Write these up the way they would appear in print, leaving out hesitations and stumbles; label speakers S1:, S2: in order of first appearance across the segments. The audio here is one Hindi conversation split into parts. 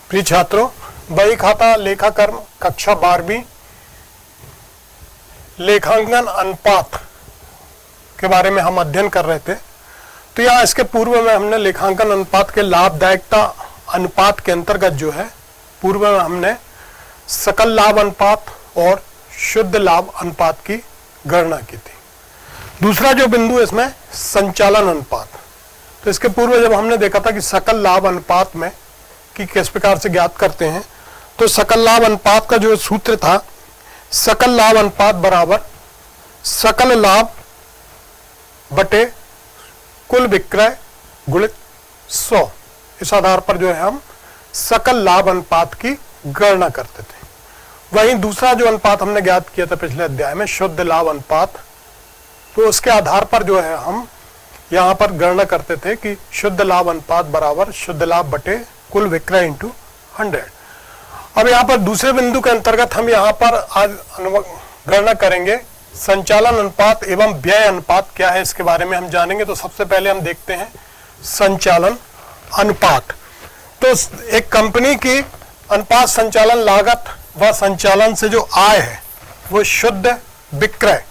S1: प्रिय छात्रों, बही खाता लेखाकर्म कक्षा 12वीं लेखांकन अनुपात के बारे में हम अध्ययन कर रहे थे। तो यहाँ इसके पूर्व में हमने लेखांकन अनुपात के लाभदायकता अनुपात के अंतर्गत जो है पूर्व में हमने सकल लाभ अनुपात और शुद्ध लाभ अनुपात की गणना की थी। दूसरा जो बिंदु इसमें संचालन अनुपात। तो इसके पूर्व जब हमने देखा था कि सकल लाभ अनुपात में कि किस प्रकार से ज्ञात करते हैं, तो सकल लाभ अनुपात का जो सूत्र था, सकल लाभ अनुपात बराबर सकल लाभ बटे कुल विक्रय गुणित 100। इस आधार पर जो है हम सकल लाभ अनुपात की गणना करते थे। वहीं दूसरा जो अनुपात हमने ज्ञात किया था पिछले अध्याय में, शुद्ध लाभ अनुपात, तो उसके आधार पर जो है हम यहाँ पर गणना करते थे कि शुद्ध लाभ अनुपात बराबर शुद्ध लाभ बटे कुल विक्रय इंटू 100। अब यहाँ पर दूसरे बिंदु के अंतर्गत हम यहाँ पर आज गणना करेंगे संचालन अनुपात एवं व्यय अनुपात क्या है, इसके बारे में हम जानेंगे। तो सबसे पहले हम देखते हैं संचालन अनुपात। तो एक कंपनी की अनुपात संचालन लागत व संचालन से जो आय है वो शुद्ध विक्रय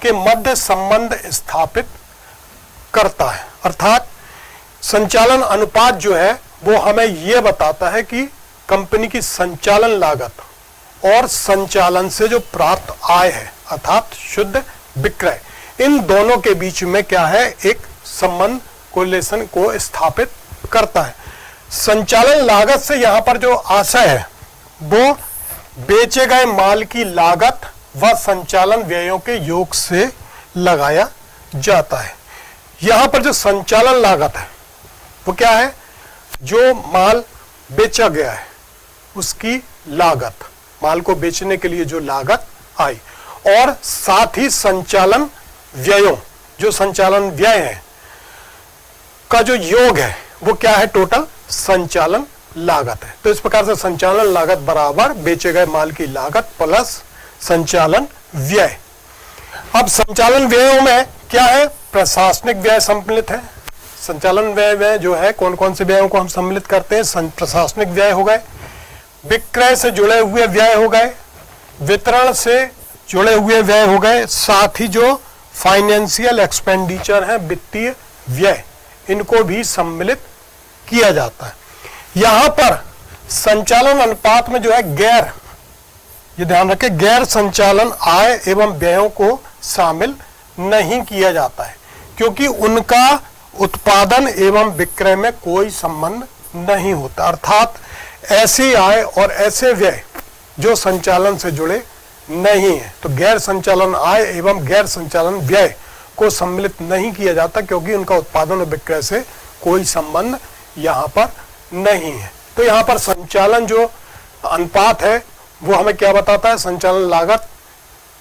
S1: के मध्य संबंध स्थापित करता है। अर्थात संचालन अनुपात जो है वो हमें यह बताता है कि कंपनी की संचालन लागत और संचालन से जो प्राप्त आय है अर्थात शुद्ध विक्रय, इन दोनों के बीच में क्या है, एक संबंध कोरिलेशन को स्थापित करता है। संचालन लागत से यहाँ पर जो आशय है वो बेचे गए माल की लागत व संचालन व्ययों के योग से लगाया जाता है। यहाँ पर जो संचालन लागत है वो क्या है, जो माल बेचा गया है उसकी लागत, माल को बेचने के लिए जो लागत आई, और साथ ही संचालन व्ययों, जो संचालन व्यय है का जो योग है वो क्या है, टोटल संचालन लागत है। तो इस प्रकार से संचालन लागत बराबर बेचे गए माल की लागत प्लस संचालन व्यय। अब संचालन व्ययों में क्या है, प्रशासनिक व्यय सम्मिलित है। संचालन व्यय में जो है कौन कौन से व्ययों को हम सम्मिलित करते हैं, प्रशासनिक व्यय हो गए, विक्रय से जुड़े हुए व्यय हो गए, वितरण से जुड़े हुए व्यय हो गए, साथ ही जो फाइनेंशियल एक्सपेंडिचर है, वित्तीय व्यय, इनको भी सम्मिलित किया जाता है। यहां पर संचालन अनुपात में जो है गैर, ये ध्यान रखें, गैर संचालन आय एवं व्ययों को शामिल नहीं किया जाता है क्योंकि उनका उत्पादन एवं विक्रय में कोई संबंध नहीं होता। अर्थात ऐसी आय और ऐसे व्यय जो संचालन से जुड़े नहीं है, तो गैर संचालन आय एवं गैर संचालन व्यय को सम्मिलित नहीं किया जाता क्योंकि उनका उत्पादन और विक्रय से कोई संबंध यहाँ पर नहीं है। तो यहाँ पर संचालन जो अनुपात है वो हमें क्या बताता है, संचालन लागत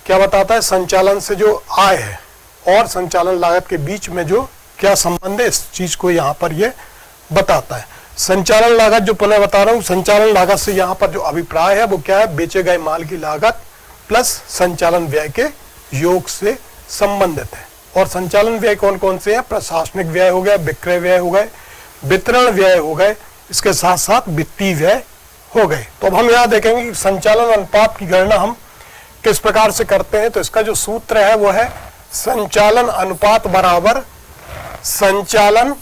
S1: क्या बताता है, संचालन से जो आय है और संचालन लागत के बीच में जो क्या संबंध है, इस चीज को यहाँ पर ये बताता है। संचालन लागत जो पुनः बता रहा हूँ, संचालन लागत से यहाँ पर जो अभिप्राय है वो क्या है, बेचे गए माल की लागत प्लस संचालन व्यय के योग से संबंधित है। और संचालन व्यय कौन कौन से हैं, प्रशासनिक व्यय हो गया, विक्रय व्यय हो गए, वितरण व्यय हो गए, इसके साथ साथ वित्तीय व्यय हो गए। तो अब हम यहाँ देखेंगे कि संचालन अनुपात की गणना हम किस प्रकार से करते हैं। तो इसका जो सूत्र है वो है संचालन अनुपात बराबर संचालन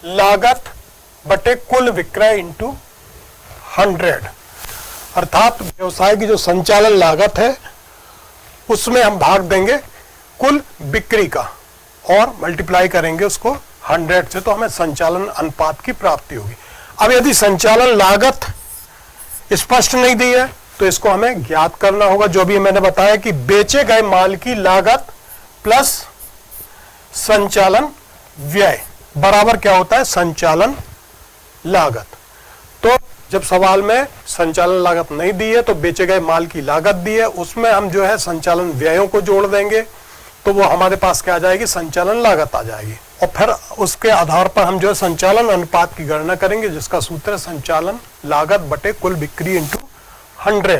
S1: लागत बटे कुल विक्रय इंटू 100। अर्थात व्यवसाय की जो संचालन लागत है उसमें हम भाग देंगे कुल बिक्री का और मल्टीप्लाई करेंगे उसको 100 से, तो हमें संचालन अनुपात की प्राप्ति होगी। अब यदि संचालन लागत स्पष्ट नहीं दी है तो इसको हमें ज्ञात करना होगा, जो भी मैंने बताया कि बेचे गए माल की लागत प्लस संचालन व्यय बराबर क्या होता है, संचालन लागत। तो जब सवाल में संचालन लागत नहीं दी है तो बेचे गए माल की लागत दी है, उसमें हम जो है संचालन व्ययों को जोड़ देंगे तो वो हमारे पास क्या आ जाएगी, संचालन लागत आ जाएगी। और फिर उसके आधार पर हम जो है संचालन अनुपात की गणना करेंगे जिसका सूत्र है संचालन लागत बटे कुल बिक्री इंटू 100।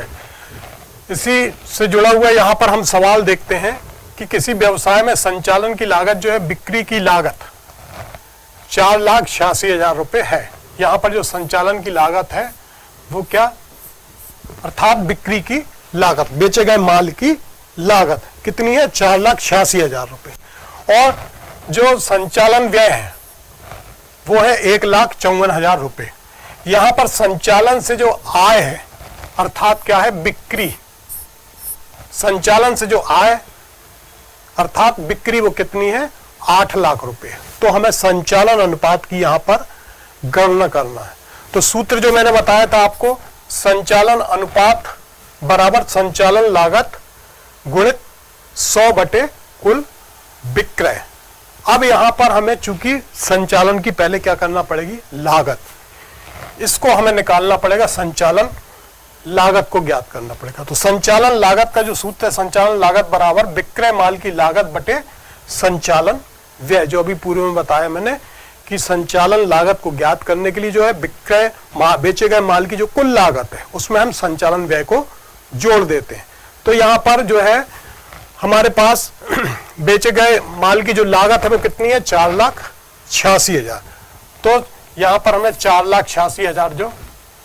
S1: इसी से जुड़ा हुआ यहाँ पर हम सवाल देखते हैं कि किसी व्यवसाय में संचालन की लागत जो है, बिक्री की लागत 4,86,000 रुपये है। यहाँ पर जो संचालन की लागत है वो क्या, अर्थात बिक्री की लागत, बेचे गए माल की लागत कितनी है, 4,86,000 रुपए। और जो संचालन व्यय है वो है 1,54,000 रुपए। यहां पर संचालन से जो आय है अर्थात क्या है, बिक्री, संचालन से जो आय अर्थात बिक्री वो कितनी है, 8 लाख रुपए। तो हमें संचालन अनुपात की यहां पर गणना करना है। तो सूत्र जो मैंने बताया था आपको, संचालन अनुपात बराबर संचालन लागत गुणित 100 बटे कुल विक्रय। अब यहां पर हमें चूंकि संचालन की पहले क्या करना पड़ेगी, लागत, इसको हमें निकालना पड़ेगा, संचालन लागत को ज्ञात करना पड़ेगा। तो संचालन लागत का जो सूत्र है, संचालन लागत बराबर विक्रय माल की लागत बटे संचालन व्यय, जो अभी पूर्व में बताया मैंने कि संचालन लागत को ज्ञात करने के लिए जो है विक्रय बेचे गए माल की जो कुल लागत है उसमें हम संचालन व्यय को जोड़ देते हैं। तो यहां पर जो है हमारे पास बेचे गए माल की जो लागत है वो कितनी है, 4,86,000। तो यहां पर हमें 4,86,000 जो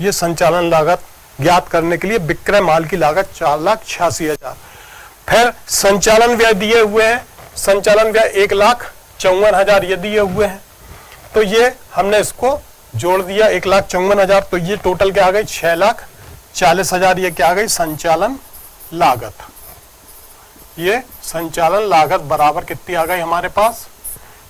S1: ये संचालन लागत ज्ञात करने के लिए विक्रय माल की लागत 4,86,000। फिर संचालन व्यय दिए हुए हैं, संचालन व्यय 1,54,000 ये दिए हुए हैं। तो ये हमने इसको जोड़ दिया 1,54,000। तो ये टोटल क्या आ गई, 6,40,000। ये क्या आ गई, संचालन लागत। ये संचालन लागत बराबर कितनी आ गई हमारे पास,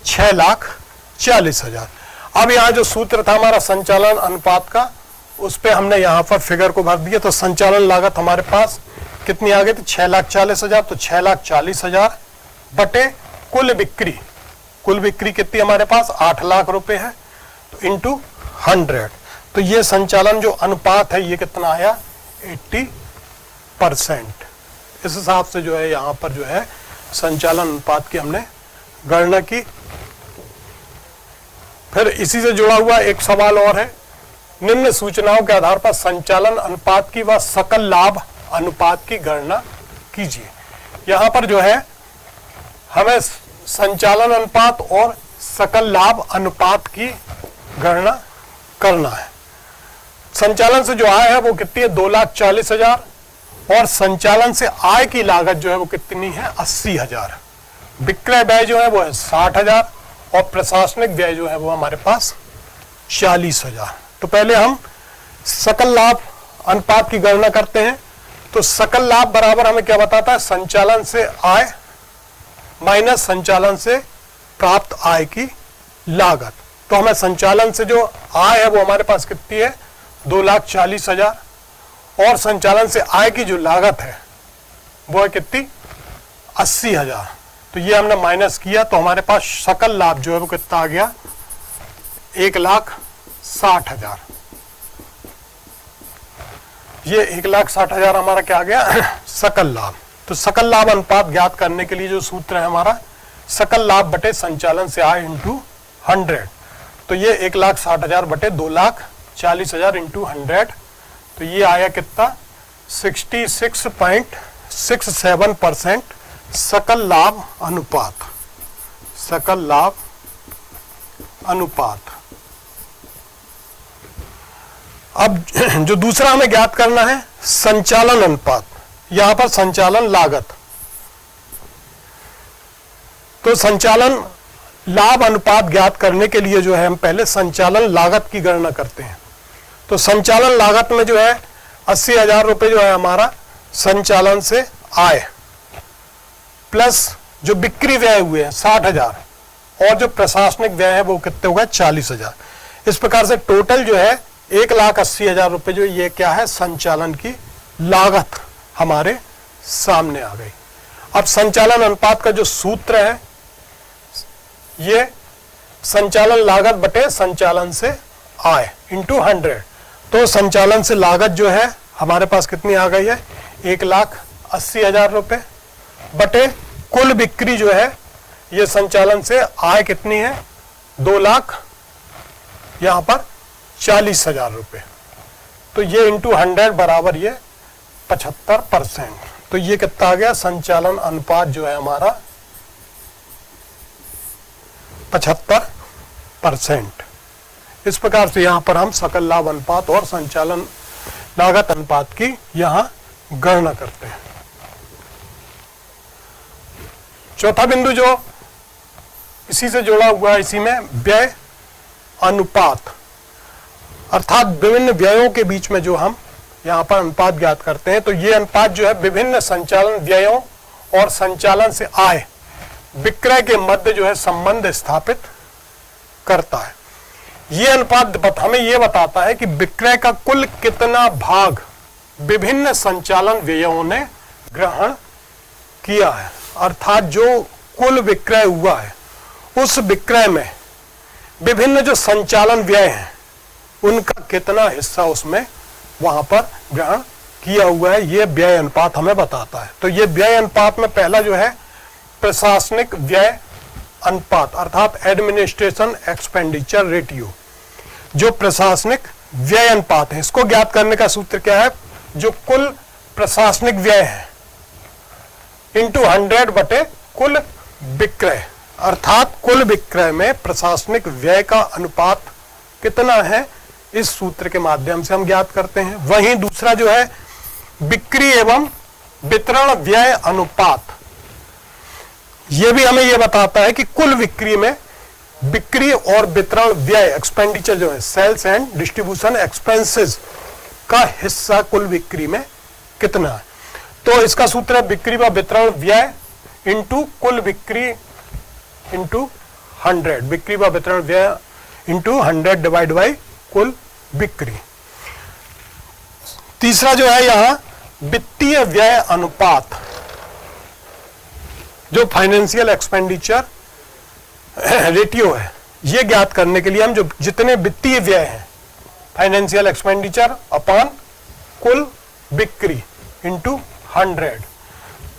S1: 6,40,000। अब यहाँ जो सूत्र था हमारा संचालन अनुपात का, उस पे हमने यहाँ पर फिगर को भर दिया। तो संचालन लागत हमारे पास कितनी आ गई थी, 6,40,000। तो 6,40,000 बटे कुल बिक्री, कुल बिक्री कितनी हमारे पास, 8 लाख रुपए है। तो इंटू 100, तो ये संचालन जो अनुपात है ये कितना आया, 80%। इस हिसाब से जो है यहाँ पर जो है संचालन अनुपात की हमने गणना की। फिर इसी से जुड़ा हुआ एक सवाल और है, निम्न सूचनाओं के आधार पर संचालन अनुपात की व सकल लाभ अनुपात की गणना कीजिए। यहाँ पर जो है हमें संचालन अनुपात और सकल लाभ अनुपात की गणना करना है। संचालन से जो आय है वो कितनी है, 2,40,000। और संचालन से आय की लागत जो है वो कितनी है, 80,000। विक्रय व्यय जो है वो है 60,000 और प्रशासनिक व्यय जो है वो हमारे पास 40,000। तो पहले हम सकल लाभ अनुपात की गणना करते हैं। तो सकल लाभ बराबर हमें क्या बताता है, संचालन से आय माइनस संचालन से प्राप्त आय की लागत। तो हमें संचालन से जो आय है वो हमारे पास कितनी है, 2,40,000। और संचालन से आय की जो लागत है वो है कितनी, 80,000। तो ये हमने माइनस किया तो हमारे पास सकल लाभ जो है वो कितना आ गया, 1,60,000। ये 1,60,000 हमारा क्या आ गया, सकल लाभ। तो सकल लाभ अनुपात ज्ञात करने के लिए जो सूत्र है हमारा, सकल लाभ बटे संचालन से आय इंटू 100। तो ये 1,60,000 बटे 2,40,000 इंटू 100। तो ये आया कितना, 66.67% सकल लाभ अनुपात, सकल लाभ अनुपात। अब जो दूसरा हमें ज्ञात करना है संचालन अनुपात, यहां पर संचालन लागत। तो संचालन लाभ अनुपात ज्ञात करने के लिए जो है हम पहले संचालन लागत की गणना करते हैं। तो संचालन लागत में जो है 80,000 रुपए जो है हमारा संचालन से आय, प्लस जो बिक्री व्यय हुए हैं 60,000 और जो प्रशासनिक व्यय है वो कितने हो गए, 40,000। इस प्रकार से टोटल जो है 1,80,000 रुपए जो ये क्या है, संचालन की लागत हमारे सामने आ गई। अब संचालन अनुपात का जो सूत्र है ये संचालन लागत बटे संचालन से आय इंटू 100। तो संचालन से लागत जो है हमारे पास कितनी आ गई है, 1,80,000 रुपए बटे कुल बिक्री जो है ये संचालन से आय कितनी है, 2,00,000 यहां पर 40,000 रुपए। तो ये इंटू 100 बराबर ये 75%। तो ये कितना आ गया, संचालन अनुपात जो है हमारा 75%। इस प्रकार से यहां पर हम सकल लाभ अनुपात और संचालन लागत अनुपात की यहां गणना करते हैं। चौथा बिंदु जो इसी से जुड़ा हुआ है, इसी में व्यय अनुपात, अर्थात विभिन्न व्ययों के बीच में जो हम यहां पर अनुपात ज्ञात करते हैं, तो ये अनुपात जो है विभिन्न संचालन व्ययों और संचालन से आय विक्रय के मध्य जो है संबंध स्थापित करता है। ये अनुपात हमें यह बताता है कि विक्रय का कुल कितना भाग विभिन्न संचालन व्ययों ने ग्रहण किया है, अर्थात जो कुल विक्रय हुआ है उस विक्रय में विभिन्न जो संचालन व्यय हैं उनका कितना हिस्सा उसमें वहां पर ग्रहण किया हुआ है, यह व्यय अनुपात हमें बताता है। तो ये व्यय अनुपात में पहला जो है प्रशासनिक व्यय अनुपात, अर्थात एडमिनिस्ट्रेशन एक्सपेंडिचर रेटियो, जो प्रशासनिक व्यय अनुपात है। इसको ज्ञात करने का सूत्र क्या है, जो कुल प्रशासनिक व्यय है इंटू 100 बटे कुल विक्रय, अर्थात कुल विक्रय में प्रशासनिक व्यय का अनुपात कितना है, इस सूत्र के माध्यम से हम ज्ञात करते हैं। वहीं दूसरा जो है बिक्री एवं वितरण व्यय अनुपात, यह भी हमें यह बताता है कि कुल बिक्री में बिक्री और वितरण व्यय एक्सपेंडिचर जो है सेल्स एंड डिस्ट्रीब्यूशन एक्सपेंसेस का हिस्सा कुल बिक्री में कितना है। तो इसका सूत्र है बिक्री व वितरण व्यय इंटू कुल बिक्री इंटू 100, बिक्री व वितरण व्यय इंटू 100 डिवाइड बाई कुल बिक्री। तीसरा जो है यहां वित्तीय व्यय अनुपात, जो फाइनेंशियल एक्सपेंडिचर रेटियो है, यह ज्ञात करने के लिए हम जो जितने वित्तीय व्यय हैं फाइनेंशियल एक्सपेंडिचर अपॉन कुल बिक्री इंटू 100,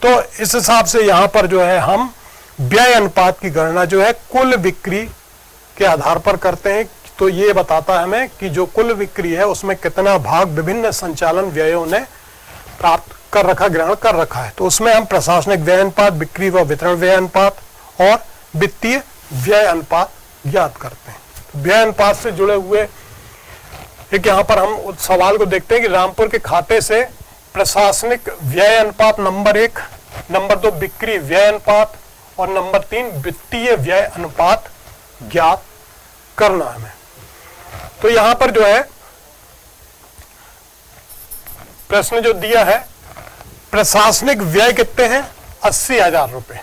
S1: तो इस हिसाब से यहां पर जो है हम व्यय अनुपात की गणना जो है कुल बिक्री के आधार पर करते हैं। तो ये बताता है हमें कि जो कुल बिक्री है उसमें कितना भाग विभिन्न संचालन व्ययों ने प्राप्त कर रखा, ग्रहण कर रखा है। तो उसमें हम प्रशासनिक व्यय अनुपात, बिक्री व वितरण व्यय अनुपात और वित्तीय व्यय अनुपात ज्ञात करते हैं। तो व्यय अनुपात से जुड़े हुए एक यहाँ पर हम उस सवाल को देखते हैं कि रामपुर के खाते से प्रशासनिक व्यय अनुपात नंबर 1, नंबर 2 बिक्री व्यय अनुपात और नंबर 3 वित्तीय व्यय अनुपात ज्ञात करना है हमें। तो यहां पर जो है प्रश्न जो दिया है, प्रशासनिक व्यय कितने हैं 80,000 रुपए,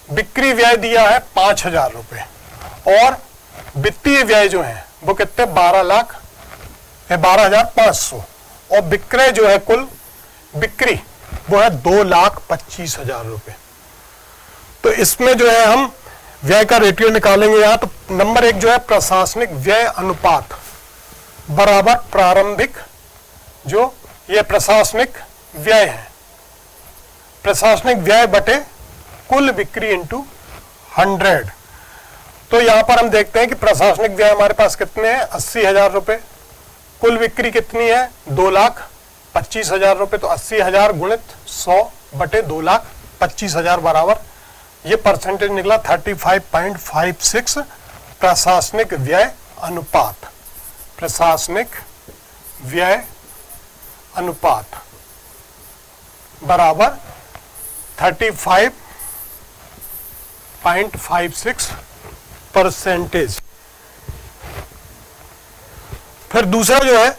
S1: बिक्री व्यय दिया है 5,000 रुपए और वित्तीय व्यय जो है वो कितने 12,500 और विक्रय जो है कुल बिक्री वो है 2,25,000 रुपए। तो इसमें जो है हम व्यय का रेटियो निकालेंगे यहां। तो नंबर 1 जो है प्रशासनिक व्यय अनुपात बराबर प्रारंभिक जो ये प्रशासनिक व्यय है, प्रशासनिक व्यय बटे कुल बिक्री इंटू 100। तो यहां पर हम देखते हैं कि प्रशासनिक व्यय हमारे पास कितने हैं 80,000 रुपए, कुल बिक्री कितनी है 2,25,000 रुपए। तो 80,000 गुणित 100 बटे 2,25,000 बराबर ये परसेंटेज निकला 35.56 प्रशासनिक व्यय अनुपात। प्रशासनिक व्यय अनुपात बराबर 35.56%। फिर दूसरा जो है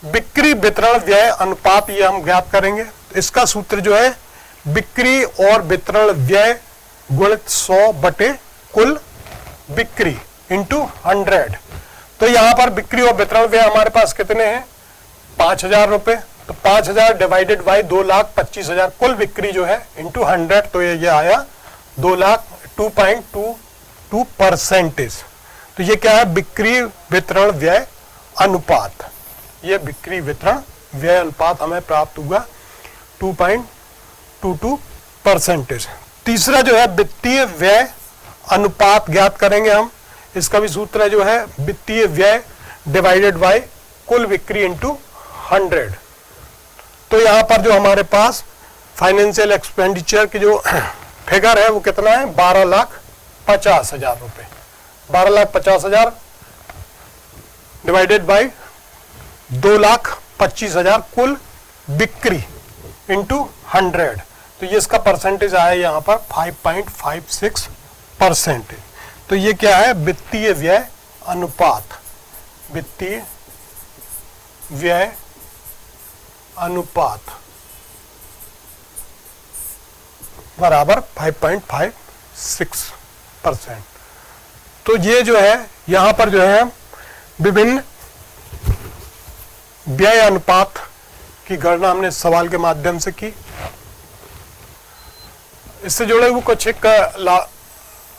S1: बिक्री वितरण व्यय अनुपात, ये हम ज्ञात करेंगे। इसका सूत्र जो है बिक्री और वितरण व्यय गुणित 100 बटे कुल बिक्री इंटू 100। तो यहां पर बिक्री और वितरण व्यय हमारे पास कितने हैं 5,000 रुपए। तो 5,000 डिवाइडेड बाई 2,25,000 कुल बिक्री जो है इंटू 100, तो ये आया 2,02.22%। तो ये क्या है बिक्री वितरण व्यय अनुपात, ये बिक्री वितरण व्यय अनुपात हमें प्राप्त हुआ 2.22%। तीसरा जो है वित्तीय व्यय अनुपात ज्ञात करेंगे हम। इसका भी सूत्र जो है वित्तीय व्यय डिवाइडेड बाय कुल बिक्री इंटू 100। तो यहां पर जो हमारे पास फाइनेंशियल एक्सपेंडिचर की जो फिगर है वो कितना है 12,50,000 रुपए। 12,50,000 डिवाइडेड बाय 2,25,000 25,000 कुल बिक्री इंटू 100, तो ये इसका परसेंटेज आया यहाँ पर 5.56%। तो ये क्या है, वित्तीय व्यय अनुपात, वित्तीय व्यय अनुपात बराबर 5.56%। तो ये जो है यहां पर जो है विभिन्न व्यय अनुपात की गणना हमने इस सवाल के माध्यम से की। इससे जुड़े हुए कुछ एक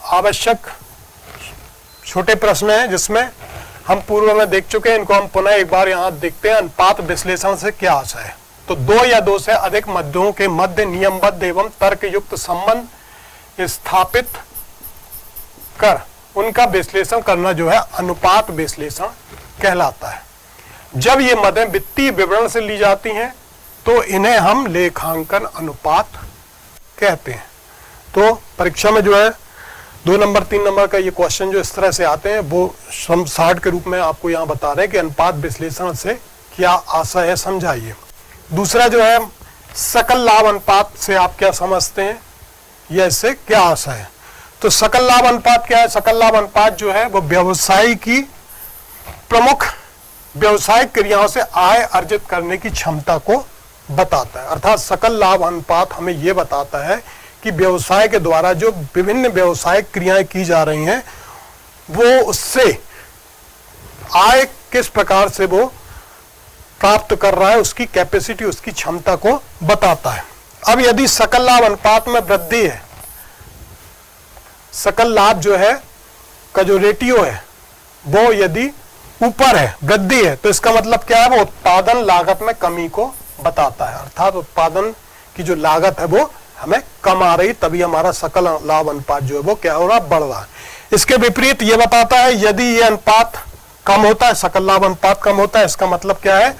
S1: आवश्यक छोटे प्रश्न हैं जिसमें हम पूर्व में देख चुके हैं, इनको हम पुनः एक बार यहां देखते हैं। अनुपात विश्लेषण से क्या आशय है? तो दो या दो से अधिक मध्यों के मध्य नियमबद्ध एवं तर्कयुक्त संबंध स्थापित कर उनका विश्लेषण करना जो है अनुपात विश्लेषण कहलाता है। जब ये मदें वित्तीय विवरण से ली जाती हैं तो इन्हें हम लेखांकन अनुपात कहते हैं। तो परीक्षा में जो है 2 नंबर 3 नंबर का ये क्वेश्चन जो इस तरह से आते हैं वो शॉर्ट के रूप में आपको यहाँ बता रहे हैं कि अनुपात विश्लेषण से क्या आशय है, समझाइए। दूसरा जो है सकल लाभ अनुपात से आप क्या समझते हैं या इससे क्या आशय है? तो सकल लाभ अनुपात क्या है? सकल लाभ अनुपात जो है वो व्यवसाय की प्रमुख व्यवसायिक क्रियाओं से आय अर्जित करने की क्षमता को बताता है। अर्थात सकल लाभ अनुपात हमें यह बताता है कि व्यवसाय के द्वारा जो विभिन्न व्यवसायिक क्रियाएं की जा रही हैं वो उससे आय किस प्रकार से वो प्राप्त कर रहा है, उसकी कैपेसिटी, उसकी क्षमता को बताता है। अब यदि सकल लाभ अनुपात में वृद्धि है, सकल लाभ जो है का जो रेटियो है वो यदि ऊपर है, वृद्धि है, तो इसका मतलब क्या है? वो उत्पादन लागत में कमी को बताता है। अर्थात उत्पादन की जो लागत है वो हमें कम आ रही, तभी हमारा सकल लाभ अनुपात जो है वो क्या हो रहा, बढ़ रहा है। इसके विपरीत ये बताता है यदि ये अनुपात कम होता है, सकल लाभ अनुपात कम होता है, इसका मतलब क्या है?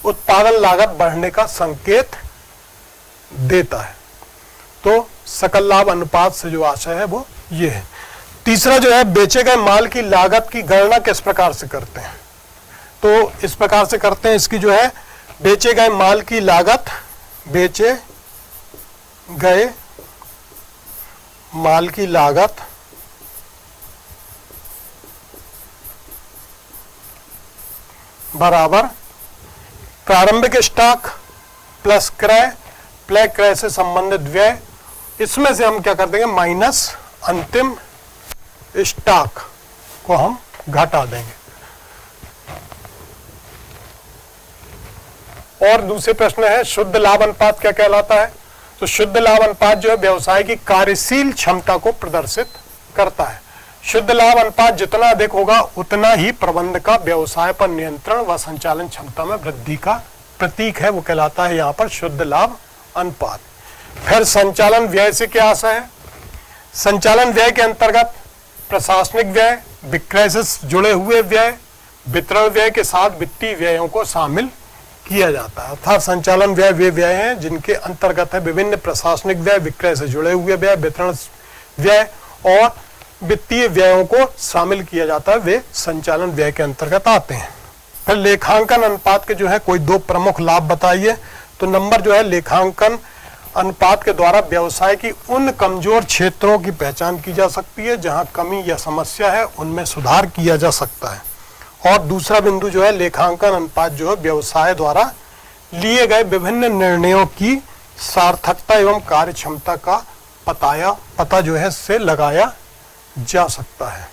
S1: उत्पादन लागत बढ़ने का संकेत देता है। तो सकल लाभ अनुपात से जो आशय है वो ये है। तीसरा जो है बेचे गए माल की लागत की गणना किस प्रकार से करते हैं? तो इस प्रकार से करते हैं, इसकी जो है बेचे गए माल की लागत, बेचे गए माल की लागत बराबर प्रारंभिक स्टॉक प्लस क्रय प्लस क्रय से संबंधित व्यय, इसमें से हम क्या कर देंगे, माइनस अंतिम स्टॉक को हम घटा देंगे। और दूसरे प्रश्न है शुद्ध लाभ अनुपात क्या कहलाता है? तो शुद्ध लाभ अनुपात जो है व्यवसाय की कार्यशील क्षमता को प्रदर्शित करता है। शुद्ध लाभ अनुपात जितना अधिक होगा उतना ही प्रबंध का व्यवसाय पर नियंत्रण व संचालन क्षमता में वृद्धि का प्रतीक है, वो कहलाता है यहाँ पर शुद्ध लाभ अनुपात। फिर संचालन व्यय से क्या आशय है? संचालन व्यय के अंतर्गत प्रशासनिक व्यय, विक्रय से जुड़े हुए व्यय, वितरण व्यय के साथ वित्तीय व्ययों को शामिल किया जाता है। अर्थात संचालन व्यय वे व्यय हैं जिनके अंतर्गत है विभिन्न प्रशासनिक व्यय, विक्रय से जुड़े हुए व्यय, वितरण व्यय और वित्तीय व्ययों को शामिल किया जाता है, वे संचालन व्यय के अंतर्गत आते हैं। फिर लेखांकन अनुपात के जो है कोई 2 प्रमुख लाभ बताइए। तो नंबर जो है लेखांकन अनुपात के द्वारा व्यवसाय की उन कमजोर क्षेत्रों की पहचान की जा सकती है जहां कमी या समस्या है, उनमें सुधार किया जा सकता है। और दूसरा बिंदु जो है लेखांकन अनुपात जो है व्यवसाय द्वारा लिए गए विभिन्न निर्णयों की सार्थकता एवं कार्यक्षमता का पता जो है इससे लगाया जा सकता है।